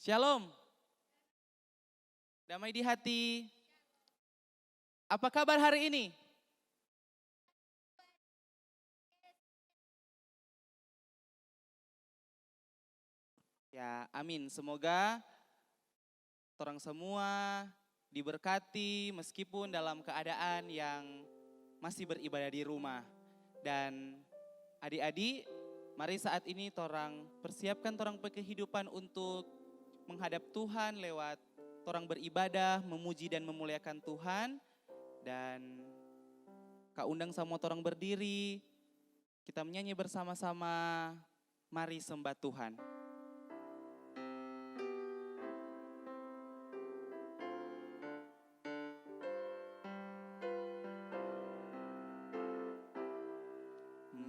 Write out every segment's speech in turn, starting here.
Shalom, damai di hati. Apa kabar hari ini? Ya, amin. Semoga orang semua diberkati meskipun dalam keadaan yang masih beribadah di rumah. Dan adik-adik, mari saat ini torang persiapkan torang kehidupan untuk menghadap Tuhan lewat torang beribadah, memuji dan memuliakan Tuhan. Dan Kak undang sama torang berdiri, kita menyanyi bersama-sama, mari sembah Tuhan.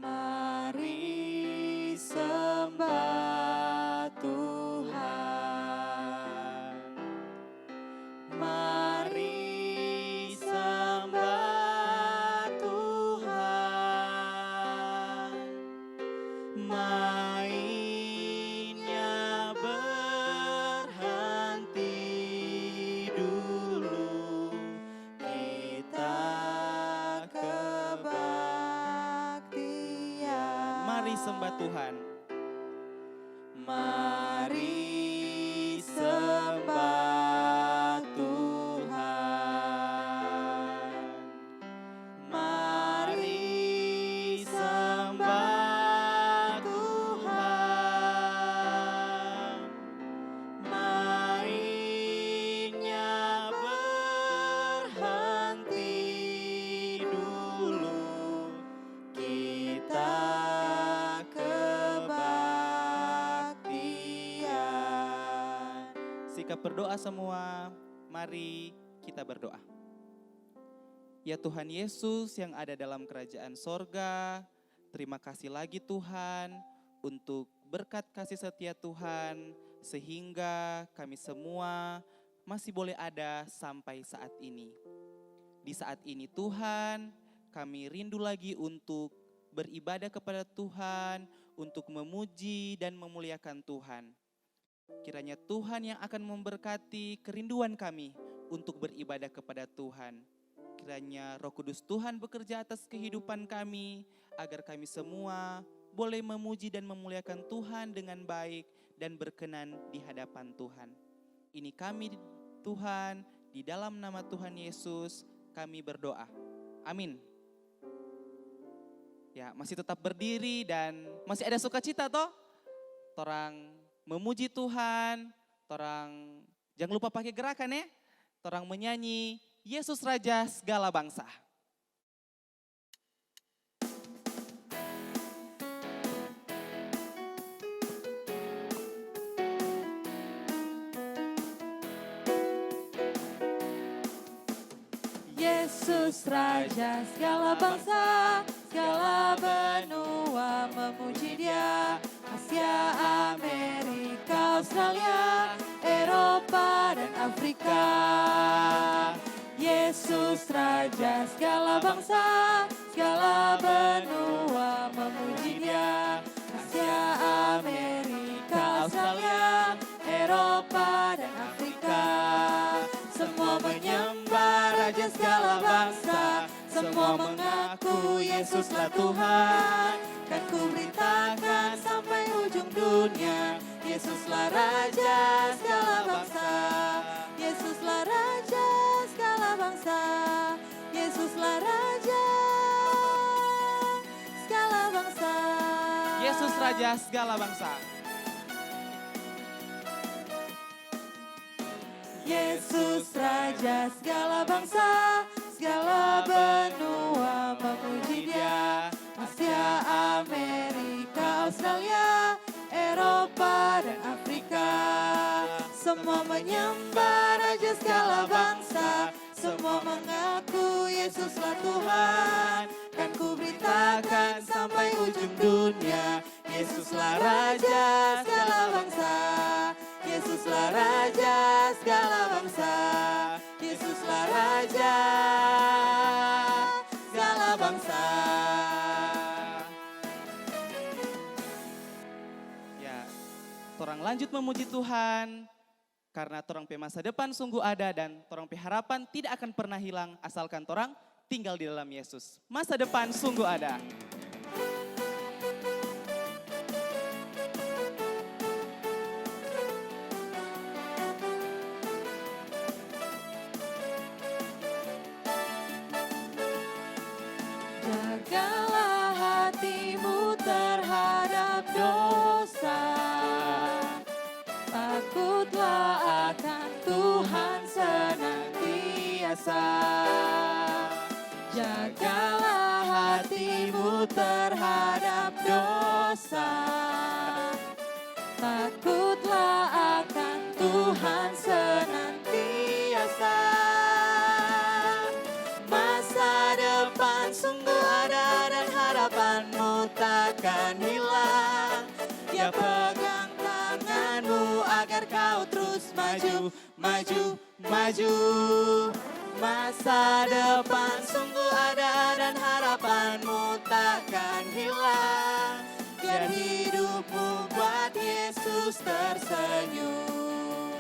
Mari sembah Tuhan. Mari sembah Tuhan. Mainnya berhenti dulu. Kita kebaktian. Mari sembah Tuhan. Mari sembah Tuhan. Mari sembah Tuhan. Mainnya berhenti dulu. Kita kebaktian. Sikap berdoa semua, mari kita berdoa. Ya Tuhan Yesus yang ada dalam kerajaan sorga, terima kasih lagi Tuhan untuk berkat kasih setia Tuhan, sehingga kami semua masih boleh ada sampai saat ini. Di saat ini Tuhan, kami rindu lagi untuk beribadah kepada Tuhan, untuk memuji dan memuliakan Tuhan. Kiranya Tuhan yang akan memberkati kerinduan kami untuk beribadah kepada Tuhan. Kiranya Roh Kudus Tuhan bekerja atas kehidupan kami, agar kami semua boleh memuji dan memuliakan Tuhan dengan baik dan berkenan di hadapan Tuhan. Ini kami Tuhan, di dalam nama Tuhan Yesus kami berdoa. Amin. Ya, masih tetap berdiri dan masih ada sukacita toh? Torang memuji Tuhan, torang jangan lupa pakai gerakan ya. Torang menyanyi Yesus Raja segala bangsa. Yesus Raja segala bangsa, segala benua memuji Dia. Asia, Amerika, Australia, Eropa dan Afrika. Yesus Raja segala bangsa, segala benua memuji Dia. Asia, Amerika, Australia, Eropa dan Afrika. Semua menyembah Raja segala bangsa, semua mengaku Yesuslah Tuhan. Kan ku beritakan sampai ujung dunia, Yesuslah Raja segala bangsa. Yesuslah Raja segala bangsa. Yesuslah Raja segala bangsa. Yesus Raja segala bangsa. Yesus Raja segala bangsa, segala benua memuji Dia. Asia, Amerika, Australia, Eropa dan Afrika. Semua menyembah Raja segala bangsa, semua mengaku Yesuslah Tuhan. Kan ku beritakan sampai ujung dunia, Yesuslah Raja segala bangsa. Yesuslah Raja segala bangsa. Yesuslah Raja segala bangsa. Ya, torang lanjut memuji Tuhan. Karena torang pe masa depan sungguh ada dan torang pe harapan tidak akan pernah hilang asalkan torang tinggal di dalam Yesus. Masa depan sungguh ada. Jagalah hatimu terhadap dosa. Takutlah akan Tuhan senantiasa. Jagalah hatimu terhadap dosa. Takutlah akan Tuhan senantiasa. Masa depan sungguh ada dan harapanmu takkan hilang. Dia pegang tanganmu agar kau terus maju, maju, maju. Masa depan sungguh ada dan harapanmu takkan hilang. Biar hidupmu buat Yesus tersenyum.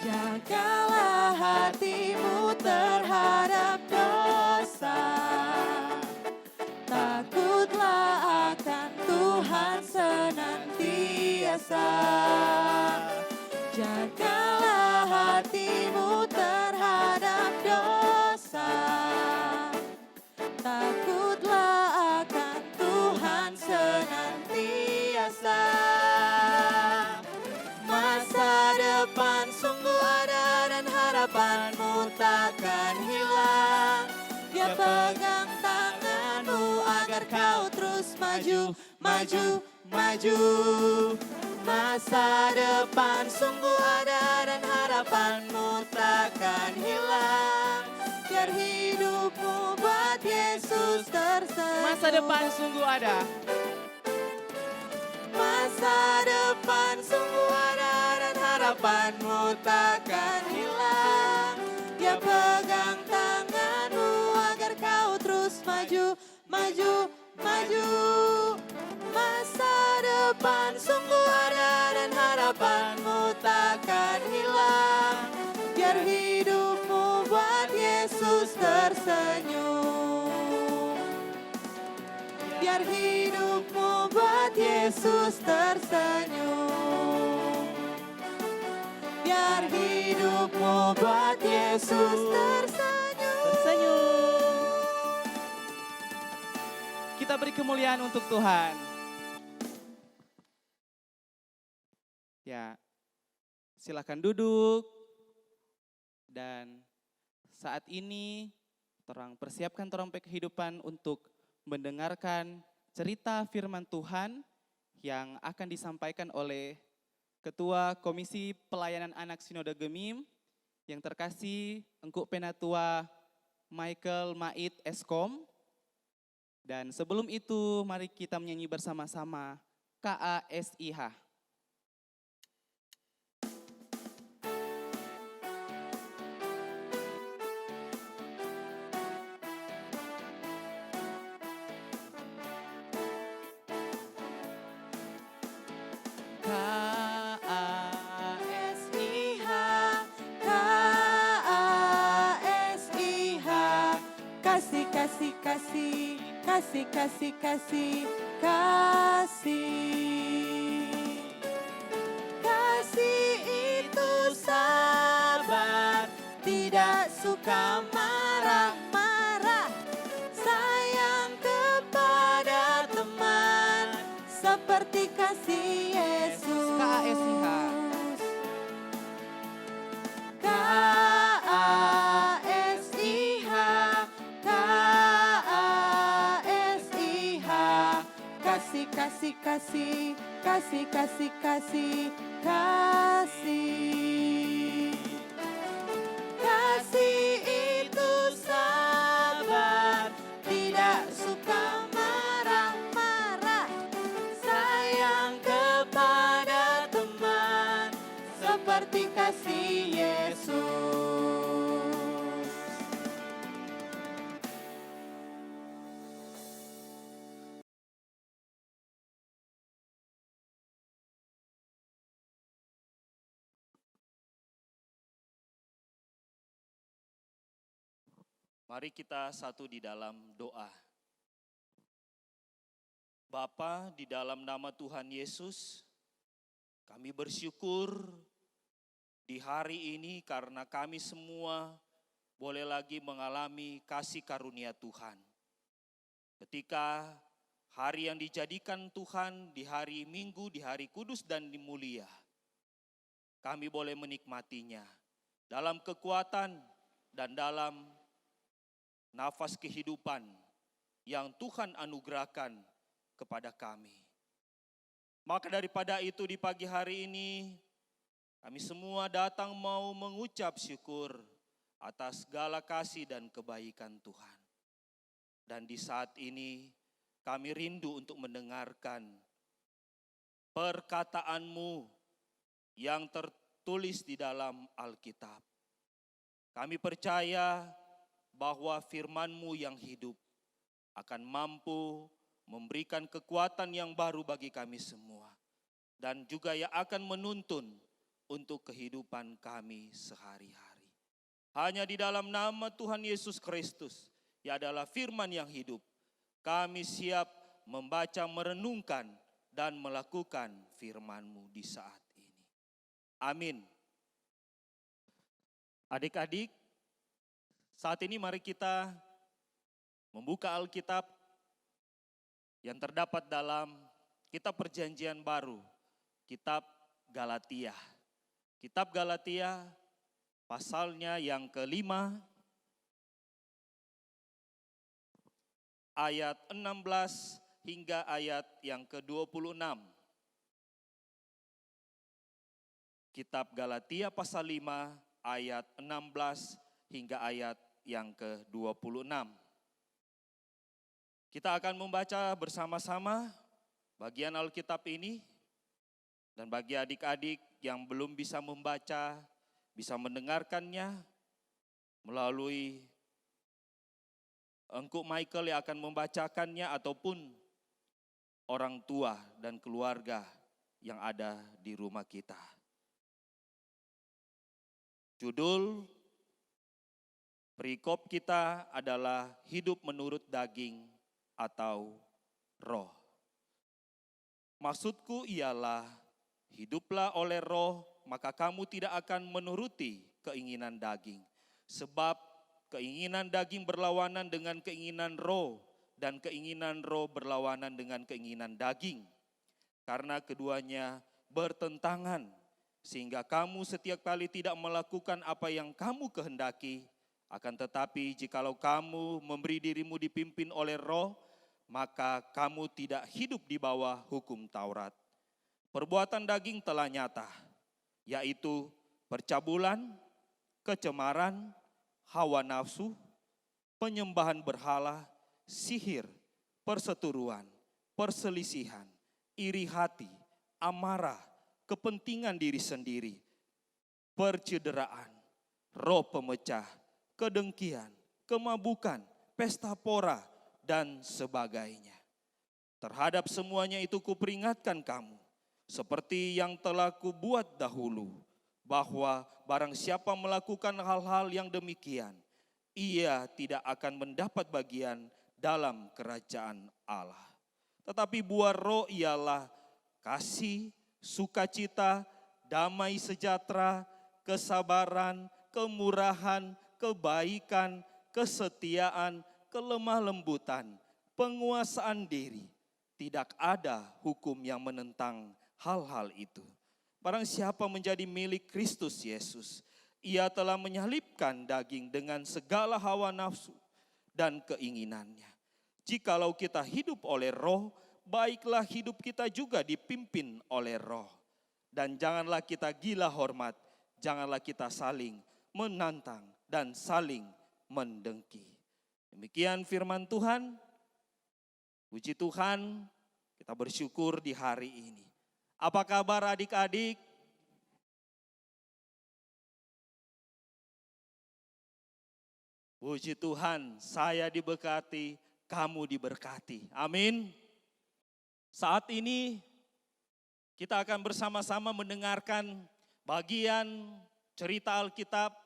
Jagalah hatimu terhadap dosa. Takutlah akan Tuhan senantiasa. Jagalah hatimu terhadap dosa. Takutlah akan Tuhan senantiasa. Masa depan sungguh ada dan harapanmu takkan hilang. Dia pegang tanganmu agar kau terus maju, maju, maju. Masa depan sungguh ada dan harapanmu takkan hilang. Biar hidupmu buat Yesus tersenyum. Masa depan sungguh ada. Masa depan sungguh ada dan harapanmu takkan hilang. Dia pegang tanganmu agar kau terus maju, maju, maju. Masa depan sungguh ada dan harapanmu takkan hilang. Biar hidupmu buat Yesus tersenyum. Biar hidupmu buat Yesus tersenyum. Biar hidupmu buat Yesus tersenyum. Tersenyum. Kita beri kemuliaan untuk Tuhan. Ya, silakan duduk. Dan saat ini torang persiapkan torang pe kehidupan untuk mendengarkan cerita firman Tuhan yang akan disampaikan oleh Ketua Komisi Pelayanan Anak Sinode Gemim yang terkasih Engku Penatua Michael Mait Eskom. Dan sebelum itu mari kita menyanyi bersama-sama KASIH. KASIH, KASIH, kasih, kasih, kasih, kasih, kasih, kasih, kasih. Kasih itu sabar, tidak suka marah-marah, sayang kepada teman, seperti kasih Yesus. KASIH. KASIH, KASIH, kasih, kasih, kasih, kasih, kasih, kasih, kasih. Kasih itu sabar, tidak suka marah-marah, sayang kepada teman, seperti kasih Yesus. Mari kita satu di dalam doa. Bapa, di dalam nama Tuhan Yesus, kami bersyukur di hari ini karena kami semua boleh lagi mengalami kasih karunia Tuhan. Ketika hari yang dijadikan Tuhan di hari Minggu, di hari kudus dan di mulia, kami boleh menikmatinya dalam kekuatan dan dalam nafas kehidupan yang Tuhan anugerahkan kepada kami. Maka daripada itu di pagi hari ini, kami semua datang mau mengucap syukur atas segala kasih dan kebaikan Tuhan. Dan di saat ini kami rindu untuk mendengarkan perkataan-Mu yang tertulis di dalam Alkitab. Kami percaya bahwa firman-Mu yang hidup akan mampu memberikan kekuatan yang baru bagi kami semua. Dan juga yang akan menuntun untuk kehidupan kami sehari-hari. Hanya di dalam nama Tuhan Yesus Kristus, yang adalah firman yang hidup, kami siap membaca, merenungkan, dan melakukan firman-Mu di saat ini. Amin. Adik-adik, saat ini mari kita membuka Alkitab yang terdapat dalam Kitab Perjanjian Baru, Kitab Galatia. Kitab Galatia pasalnya yang ke-5 ayat 16 hingga ayat yang ke-26. Kitab Galatia pasal 5 ayat 16 hingga ayat yang ke-26. Kita akan membaca bersama-sama bagian Alkitab ini. Dan bagi adik-adik yang belum bisa membaca, bisa mendengarkannya melalui Engku Michael yang akan membacakannya ataupun orang tua dan keluarga yang ada di rumah kita. Judul perikop kita adalah hidup menurut daging atau roh. Maksudku ialah hiduplah oleh roh, maka kamu tidak akan menuruti keinginan daging. Sebab keinginan daging berlawanan dengan keinginan roh, dan keinginan roh berlawanan dengan keinginan daging. Karena keduanya bertentangan, sehingga kamu setiap kali tidak melakukan apa yang kamu kehendaki. Akan tetapi jikalau kamu memberi dirimu dipimpin oleh roh, maka kamu tidak hidup di bawah hukum Taurat. Perbuatan daging telah nyata, yaitu percabulan, kecemaran, hawa nafsu, penyembahan berhala, sihir, perseteruan, perselisihan, iri hati, amarah, kepentingan diri sendiri, percederaan, roh pemecah, kedengkian, kemabukan, pesta pora, dan sebagainya. Terhadap semuanya itu kuperingatkan kamu, seperti yang telah kubuat dahulu, bahwa barang siapa melakukan hal-hal yang demikian, ia tidak akan mendapat bagian dalam kerajaan Allah. Tetapi buah roh ialah kasih, sukacita, damai sejahtera, kesabaran, kemurahan, kebaikan, kesetiaan, kelemah lembutan, penguasaan diri. Tidak ada hukum yang menentang hal-hal itu. Barang siapa menjadi milik Kristus Yesus, ia telah menyalibkan daging dengan segala hawa nafsu dan keinginannya. Jikalau kita hidup oleh roh, baiklah hidup kita juga dipimpin oleh roh. Dan janganlah kita gila hormat, janganlah kita saling menantang dan saling mendengki. Demikian firman Tuhan. Puji Tuhan, kita bersyukur di hari ini. Apa kabar adik-adik? Puji Tuhan, saya diberkati, kamu diberkati. Amin. Saat ini kita akan bersama-sama mendengarkan bagian cerita Alkitab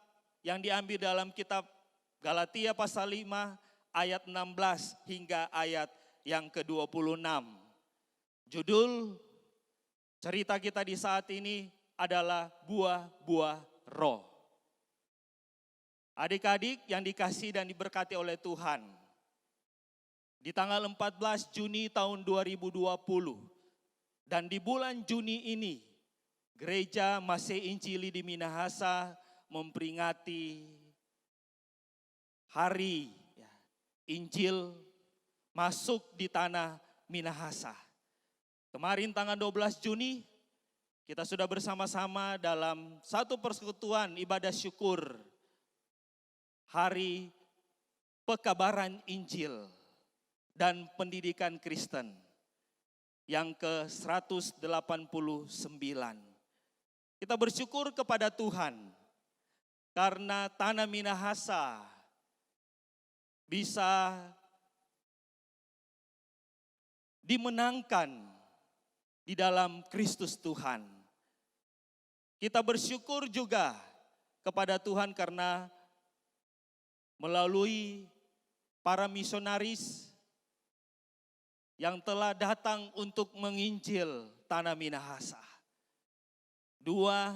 yang diambil dalam kitab Galatia pasal 5 ayat 16 hingga ayat yang ke-26. Judul cerita kita di saat ini adalah buah-buah roh. Adik-adik yang dikasihi dan diberkati oleh Tuhan. Di tanggal 14 Juni tahun 2020 dan di bulan Juni ini, Gereja Masih Injili di Minahasa memperingati hari Injil masuk di tanah Minahasa. Kemarin tanggal 12 Juni kita sudah bersama-sama dalam satu persekutuan ibadah syukur hari pekabaran Injil dan pendidikan Kristen yang ke-189. Kita bersyukur kepada Tuhan karena tanah Minahasa bisa dimenangkan di dalam Kristus Tuhan. Kita bersyukur juga kepada Tuhan karena melalui para misionaris yang telah datang untuk menginjil tanah Minahasa. Dua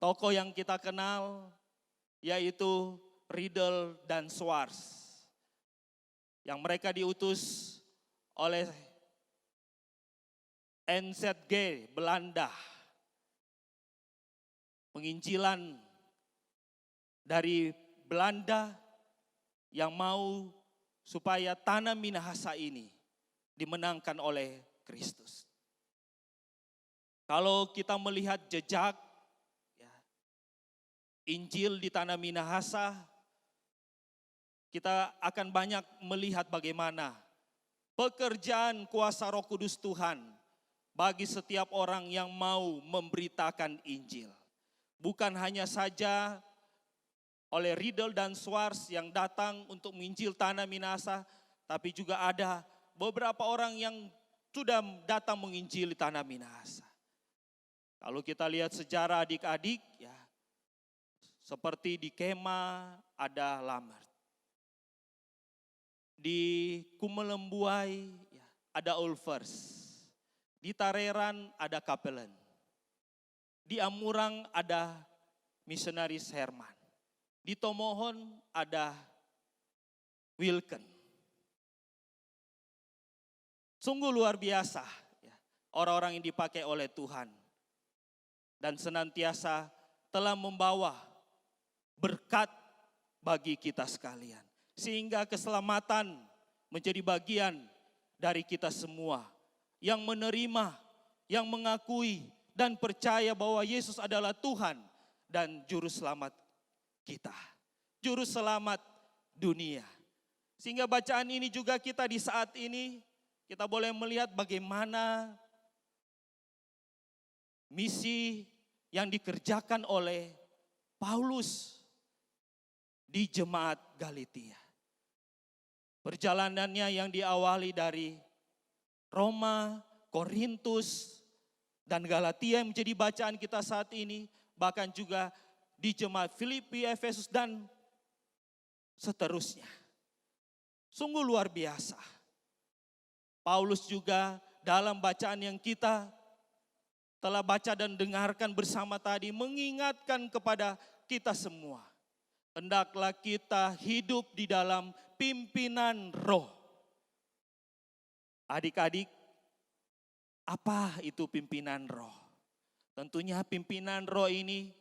tokoh yang kita kenal yaitu Riedel dan Swartz. Yang mereka diutus oleh NZG Belanda. Penginjilan dari Belanda yang mau supaya tanah Minahasa ini dimenangkan oleh Kristus. Kalau kita melihat jejak Injil di tanah Minahasa, kita akan banyak melihat bagaimana pekerjaan kuasa Roh Kudus Tuhan bagi setiap orang yang mau memberitakan Injil. Bukan hanya saja oleh Riedel dan Swartz yang datang untuk menginjil tanah Minahasa, tapi juga ada beberapa orang yang sudah datang menginjili tanah Minahasa. Kalau kita lihat sejarah adik-adik, ya, seperti di Kema ada Lamert. Di Kumelembuai ya, ada Ulvers. Di Tareran ada Kapelen. Di Amurang ada misionaris Herman. Di Tomohon ada Wilken. Sungguh luar biasa ya, orang-orang yang dipakai oleh Tuhan. Dan senantiasa telah membawa berkat bagi kita sekalian. Sehingga keselamatan menjadi bagian dari kita semua. Yang menerima, yang mengakui dan percaya bahwa Yesus adalah Tuhan dan Juru Selamat kita. Juru Selamat dunia. Sehingga bacaan ini juga kita di saat ini, kita boleh melihat bagaimana misi yang dikerjakan oleh Paulus di jemaat Galatia. Perjalanannya yang diawali dari Roma, Korintus, dan Galatia yang menjadi bacaan kita saat ini, bahkan juga di jemaat Filipi, Efesus, dan seterusnya. Sungguh luar biasa. Paulus juga dalam bacaan yang kita telah baca dan dengarkan bersama tadi, mengingatkan kepada kita semua. Hendaklah kita hidup di dalam pimpinan roh. Adik-adik, apa itu pimpinan roh? Tentunya pimpinan roh ini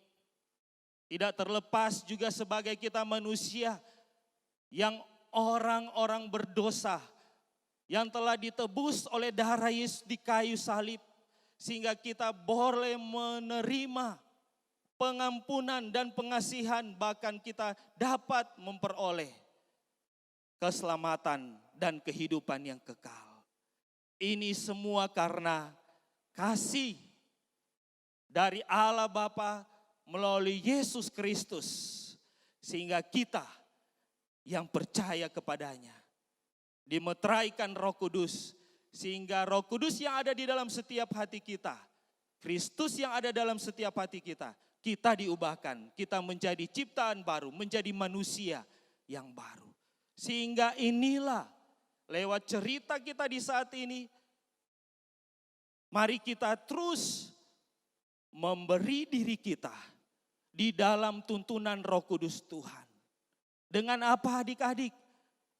tidak terlepas juga sebagai kita manusia yang orang-orang berdosa, yang telah ditebus oleh darah Yesus di kayu salib, sehingga kita boleh menerima pengampunan dan pengasihan, bahkan kita dapat memperoleh keselamatan dan kehidupan yang kekal. Ini semua karena kasih dari Allah Bapa melalui Yesus Kristus, sehingga kita yang percaya kepadanya dimeteraikan Roh Kudus, sehingga Roh Kudus yang ada di dalam setiap hati kita, Kristus yang ada dalam setiap hati kita kita diubahkan, kita menjadi ciptaan baru, menjadi manusia yang baru. Sehingga inilah lewat cerita kita di saat ini, mari kita terus memberi diri kita di dalam tuntunan Roh Kudus Tuhan. Dengan apa adik-adik?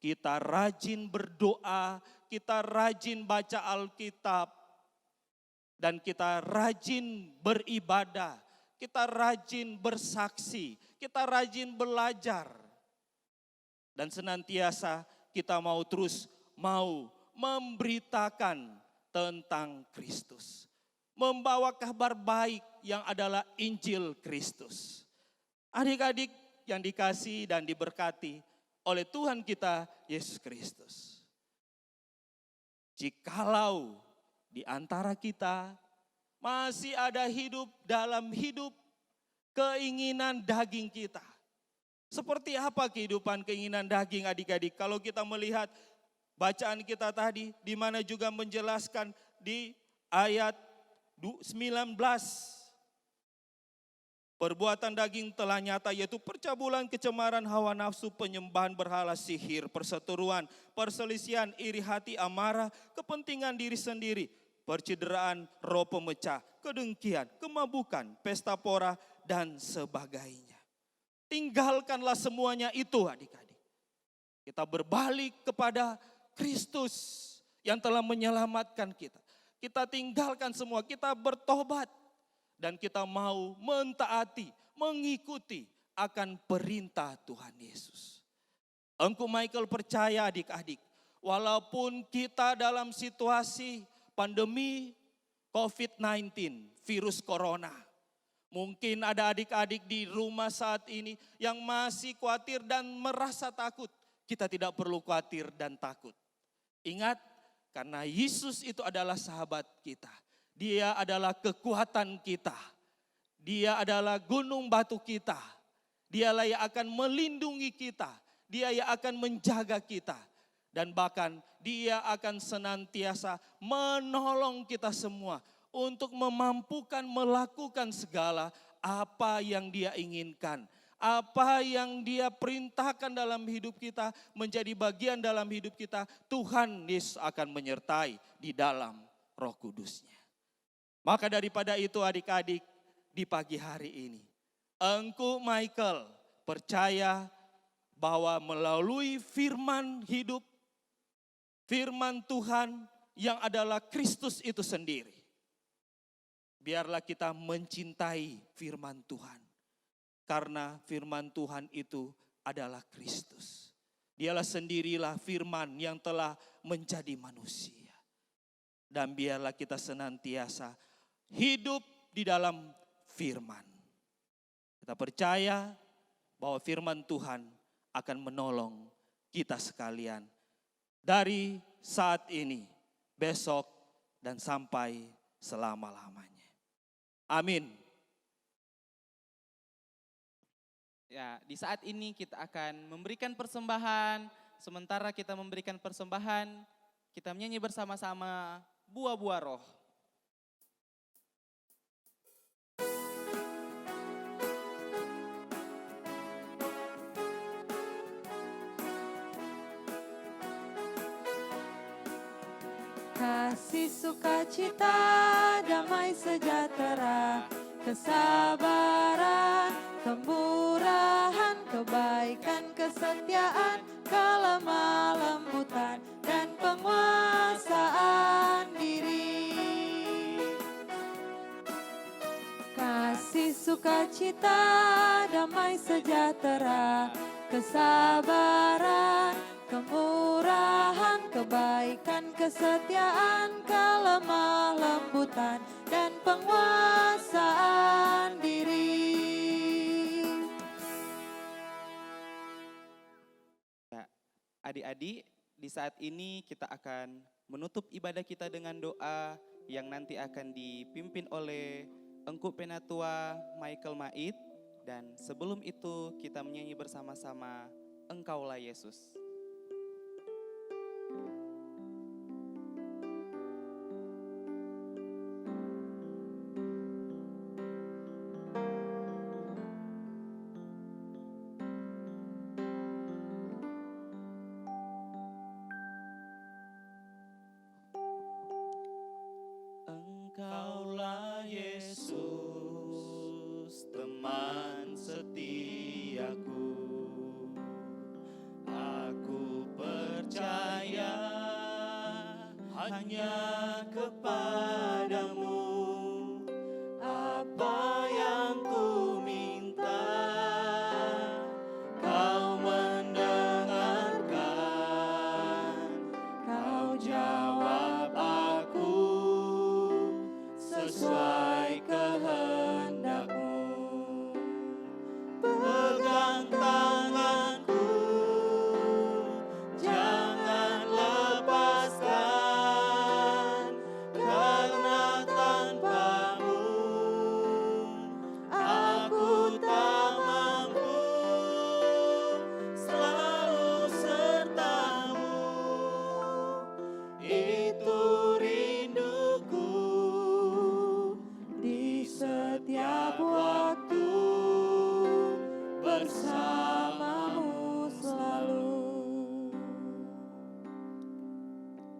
Kita rajin berdoa, kita rajin baca Alkitab, dan kita rajin beribadah, kita rajin bersaksi, kita rajin belajar. Dan senantiasa kita mau terus memberitakan tentang Kristus. Membawa kabar baik yang adalah Injil Kristus. Adik-adik yang dikasihi dan diberkati oleh Tuhan kita Yesus Kristus. Jikalau di antara kita masih ada dalam hidup keinginan daging kita. Seperti apa kehidupan keinginan daging adik-adik? Kalau kita melihat bacaan kita tadi, di mana juga menjelaskan di ayat 19. Perbuatan daging telah nyata, yaitu percabulan, kecemaran, hawa nafsu, penyembahan berhala, sihir, perseteruan, perselisihan, iri hati, amarah, kepentingan diri sendiri, percideraan, roh pemecah, kedengkian, kemabukan, pesta pora, dan sebagainya. Tinggalkanlah semuanya itu adik-adik. Kita berbalik kepada Kristus yang telah menyelamatkan kita. Kita tinggalkan semua, kita bertobat. Dan kita mau mentaati, mengikuti akan perintah Tuhan Yesus. Engkau Michael percaya adik-adik, walaupun kita dalam situasi pandemi COVID-19, virus corona. Mungkin ada adik-adik di rumah saat ini yang masih khawatir dan merasa takut. Kita tidak perlu khawatir dan takut. Ingat, karena Yesus itu adalah sahabat kita. Dia adalah kekuatan kita. Dia adalah gunung batu kita. Dialah yang akan melindungi kita. Dia yang akan menjaga kita. Dan bahkan dia akan senantiasa menolong kita semua untuk memampukan melakukan segala apa yang dia inginkan. Apa yang dia perintahkan dalam hidup kita, menjadi bagian dalam hidup kita, Tuhan Yesus akan menyertai di dalam Roh Kudusnya. Maka daripada itu adik-adik, di pagi hari ini, engkau Michael percaya bahwa melalui firman hidup, firman Tuhan yang adalah Kristus itu sendiri. Biarlah kita mencintai firman Tuhan. Karena firman Tuhan itu adalah Kristus. Dialah sendirilah firman yang telah menjadi manusia. Dan biarlah kita senantiasa hidup di dalam firman. Kita percaya bahwa firman Tuhan akan menolong kita sekalian. Dari saat ini, besok, dan sampai selama-lamanya. Amin. Ya, di saat ini kita akan memberikan persembahan. Sementara kita memberikan persembahan, kita menyanyi bersama-sama buah-buah roh. Kasih, sukacita, damai sejahtera, kesabaran, kemurahan, kebaikan, kesetiaan, kelemah lembutan, dan penguasaan diri. Kasih, sukacita, damai sejahtera, kesabaran, kemurahan, kebaikan, kesetiaan, kelemah lembutan, dan penguasaan diri. Ya, adik-adik, di saat ini kita akan menutup ibadah kita dengan doa yang nanti akan dipimpin oleh Engku Penatua Michael Maid. Dan sebelum itu kita menyanyi bersama-sama Engkaulah Yesus. hanya kepadamu apa yang ku minta. Kau mendengarkan, kau jawab aku sesuai kehendak-Mu. Pegang tanganku, jangan lepaskan, karena tanpa-Mu aku tak mampu. Selalu serta-Mu, itu rinduku di setiap waktu, bersama-Mu selalu.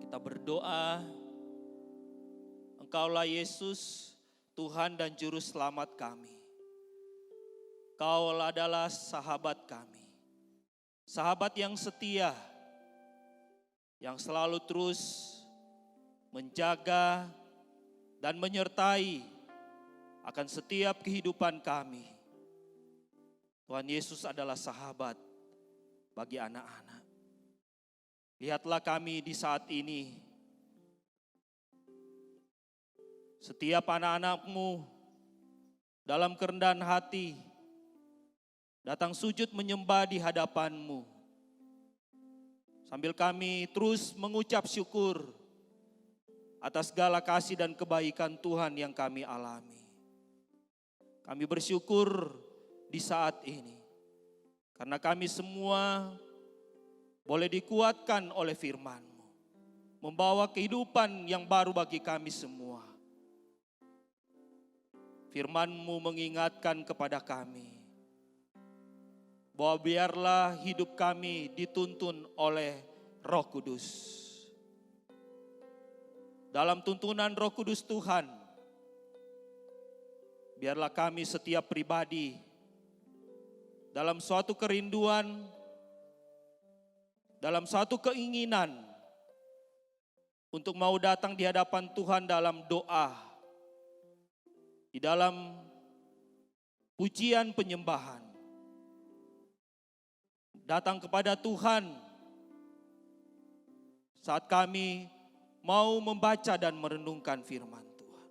Kita berdoa, Engkaulah Yesus, Tuhan dan Juru Selamat kami. Kau adalah sahabat kami, sahabat yang setia, yang selalu terus menjaga dan menyertai akan setiap kehidupan kami. Tuhan Yesus adalah sahabat bagi anak-anak. Lihatlah kami di saat ini. Setiap anak-anak-Mu dalam kerendahan hati datang sujud menyembah di hadapan-Mu. Sambil kami terus mengucap syukur atas segala kasih dan kebaikan Tuhan yang kami alami. Kami bersyukur di saat ini, karena kami semua boleh dikuatkan oleh firman-Mu, membawa kehidupan yang baru bagi kami semua. Firman-Mu mengingatkan kepada kami, bahwa biarlah hidup kami dituntun oleh Roh Kudus. Dalam tuntunan Roh Kudus Tuhan, biarlah kami setiap pribadi dalam suatu kerinduan, dalam suatu keinginan untuk mau datang di hadapan Tuhan dalam doa, di dalam pujian penyembahan, datang kepada Tuhan saat kami mau membaca dan merenungkan firman Tuhan.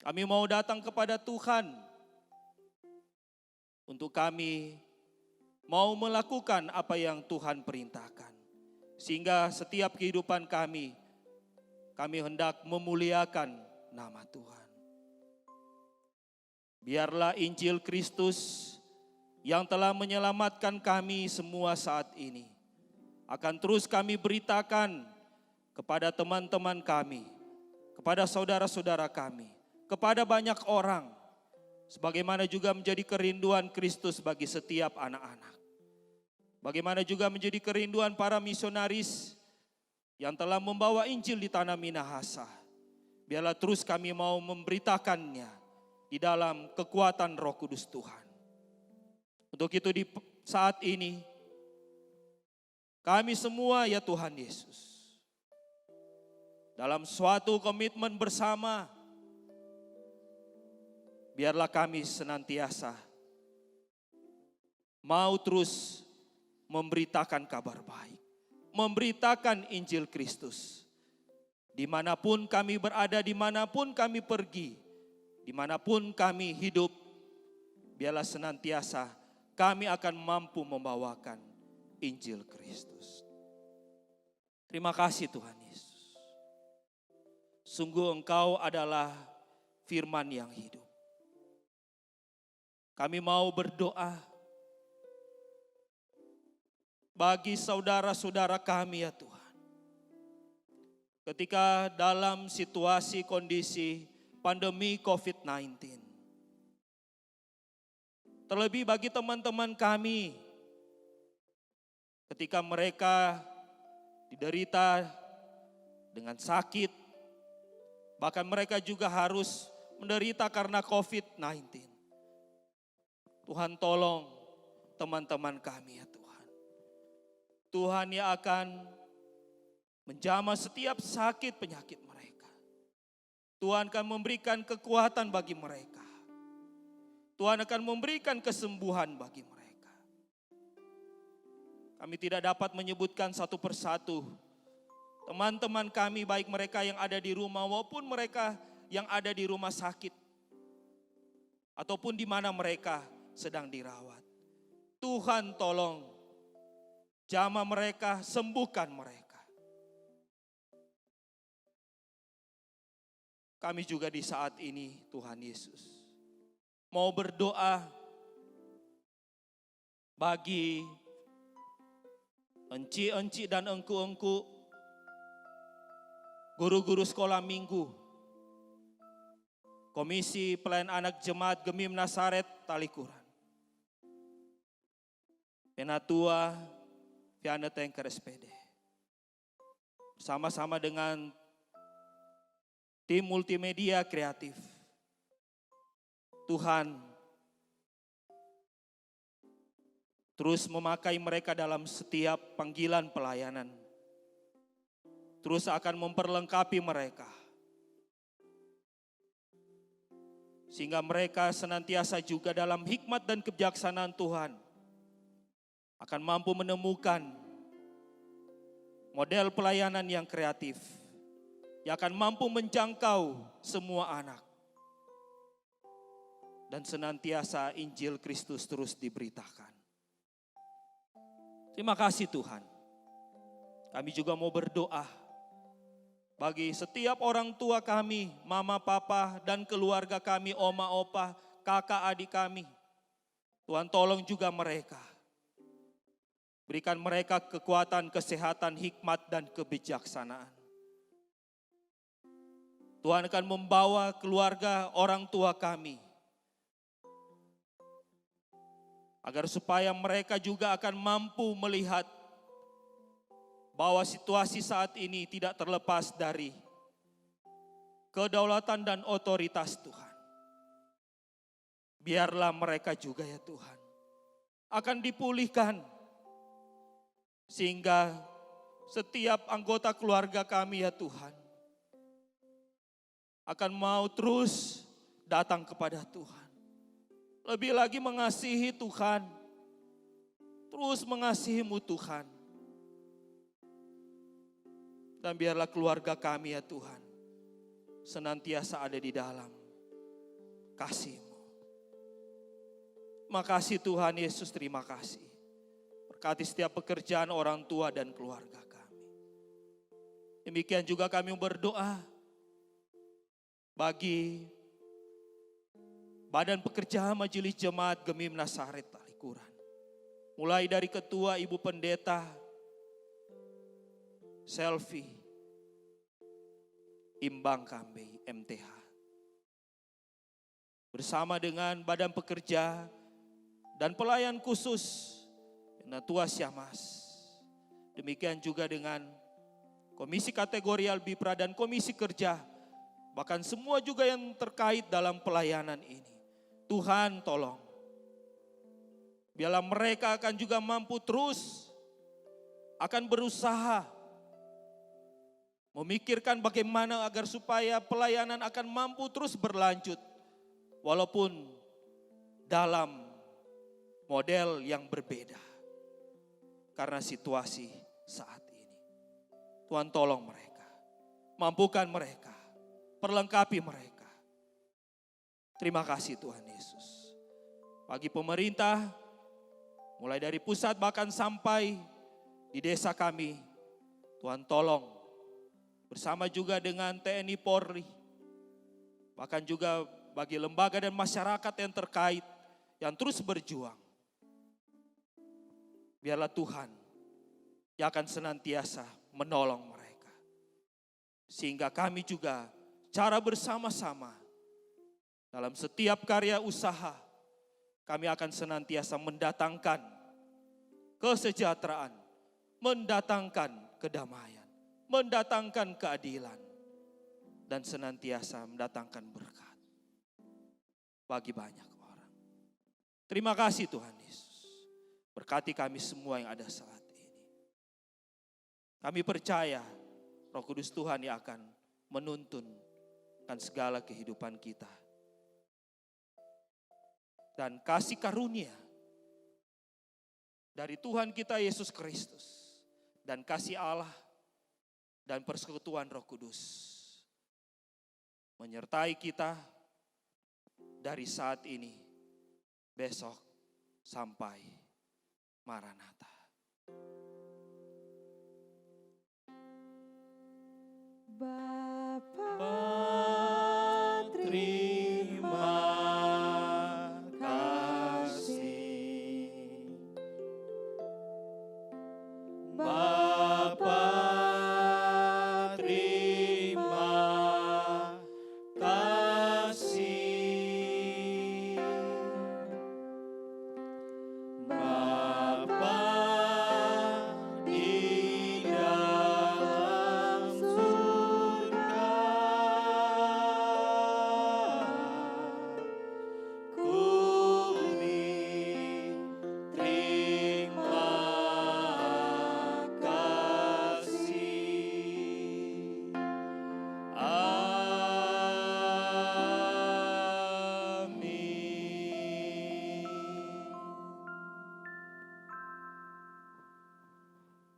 Kami mau datang kepada Tuhan untuk kami mau melakukan apa yang Tuhan perintahkan. Sehingga setiap kehidupan kami hendak memuliakan nama Tuhan. Biarlah Injil Kristus yang telah menyelamatkan kami semua saat ini akan terus kami beritakan kepada teman-teman kami, kepada saudara-saudara kami, kepada banyak orang, sebagaimana juga menjadi kerinduan Kristus bagi setiap anak-anak. Bagaimana juga menjadi kerinduan para misionaris yang telah membawa Injil di tanah Minahasa. Biarlah terus kami mau memberitakannya di dalam kekuatan Roh Kudus Tuhan. Untuk itu di saat ini, kami semua ya Tuhan Yesus, dalam suatu komitmen bersama, biarlah kami senantiasa mau terus memberitakan kabar baik, memberitakan Injil Kristus. Dimanapun kami berada, dimanapun kami pergi, dimanapun kami hidup, biarlah senantiasa kami akan mampu membawakan Injil Kristus. Terima kasih Tuhan Yesus. Sungguh Engkau adalah firman yang hidup. Kami mau berdoa bagi saudara-saudara kami ya Tuhan. Ketika dalam situasi kondisi pandemi COVID-19. Terlebih bagi teman-teman kami, ketika mereka diderita dengan sakit, bahkan mereka juga harus menderita karena COVID-19. Tuhan tolong teman-teman kami ya Tuhan. Tuhan yang akan menjamah setiap sakit penyakit mereka. Tuhan akan memberikan kekuatan bagi mereka. Tuhan akan memberikan kesembuhan bagi mereka. Kami tidak dapat menyebutkan satu persatu teman-teman kami, baik mereka yang ada di rumah maupun mereka yang ada di rumah sakit, ataupun di mana mereka sedang dirawat. Tuhan tolong jamah mereka, sembuhkan mereka. Kami juga di saat ini, Tuhan Yesus, mau berdoa bagi enci-enci dan engku-engku, guru-guru sekolah minggu, Komisi Pelayanan Anak Jemaat Gemim Nasaret Talikuran, Penatua Viana Tengker SPD, bersama-sama dengan tim multimedia kreatif. Tuhan terus memakai mereka dalam setiap panggilan pelayanan. Terus akan memperlengkapi mereka. Sehingga mereka senantiasa juga dalam hikmat dan kebijaksanaan Tuhan akan mampu menemukan model pelayanan yang kreatif, yang akan mampu menjangkau semua anak. Dan senantiasa Injil Kristus terus diberitakan. Terima kasih Tuhan. Kami juga mau berdoa bagi setiap orang tua kami, mama, papa, dan keluarga kami, oma, opa, kakak, adik kami. Tuhan tolong juga mereka. Berikan mereka kekuatan, kesehatan, hikmat, dan kebijaksanaan. Tuhan akan membawa keluarga orang tua kami, agar supaya mereka juga akan mampu melihat bahwa situasi saat ini tidak terlepas dari kedaulatan dan otoritas Tuhan. Biarlah mereka juga ya Tuhan akan dipulihkan, sehingga setiap anggota keluarga kami ya Tuhan akan mau terus datang kepada Tuhan. Lebih lagi mengasihi Tuhan, terus mengasihi-Mu Tuhan. Dan biarlah keluarga kami ya Tuhan senantiasa ada di dalam kasih-Mu. Makasih Tuhan Yesus, terima kasih. Berkati setiap pekerjaan orang tua dan keluarga kami. Demikian juga kami berdoa bagi Badan Pekerja Majelis Jemaat Gemim Nasaret Talikuran. Mulai dari Ketua, Ibu Pendeta, Selfie, Imbang Kambei, MTH. Bersama dengan Badan Pekerja dan Pelayan Khusus, Penatua Syamas. Demikian juga dengan Komisi Kategorial Bipra dan Komisi Kerja. Bahkan semua juga yang terkait dalam pelayanan ini. Tuhan tolong. Biarlah mereka akan juga mampu terus akan berusaha memikirkan bagaimana agar supaya pelayanan akan mampu terus berlanjut. Walaupun dalam model yang berbeda. Karena situasi saat ini. Tuhan tolong mereka. Mampukan mereka. Perlengkapi mereka. Terima kasih Tuhan Yesus. Bagi pemerintah, mulai dari pusat bahkan sampai di desa kami, Tuhan tolong. Bersama juga dengan TNI Polri, bahkan juga bagi lembaga dan masyarakat yang terkait, yang terus berjuang. Biarlah Tuhan yang akan senantiasa menolong mereka. Sehingga kami juga cara bersama-sama dalam setiap karya usaha, kami akan senantiasa mendatangkan kesejahteraan, mendatangkan kedamaian, mendatangkan keadilan, dan senantiasa mendatangkan berkat bagi banyak orang. Terima kasih Tuhan Yesus. Berkati kami semua yang ada saat ini. Kami percaya Roh Kudus Tuhan yang akan menuntunkan segala kehidupan kita. Dan kasih karunia dari Tuhan kita Yesus Kristus dan kasih Allah dan persekutuan Roh Kudus menyertai kita dari saat ini, besok, sampai Maranatha. Bapa, Terima kasih. Bapa, terima kasih. Bapa di dalam surga, kami terima kasih. Amin.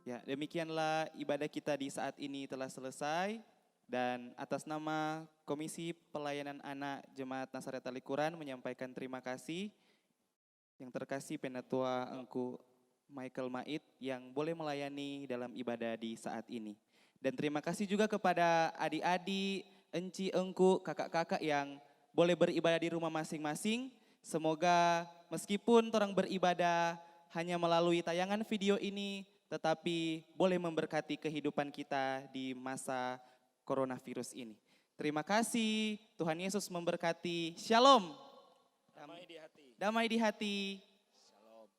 Ya, demikianlah ibadah kita di saat ini telah selesai. Dan atas nama Komisi Pelayanan Anak Jemaat Nazaret Talikuran menyampaikan terima kasih yang terkasih Penatua Engku Michael Mait yang boleh melayani dalam ibadah di saat ini. Dan terima kasih juga kepada adik-adik, enci, engku, kakak-kakak yang boleh beribadah di rumah masing-masing. Semoga meskipun orang beribadah hanya melalui tayangan video ini, tetapi boleh memberkati kehidupan kita di masa coronavirus ini. Terima kasih, Tuhan Yesus memberkati. Shalom. Damai di hati. Damai di hati. Shalom.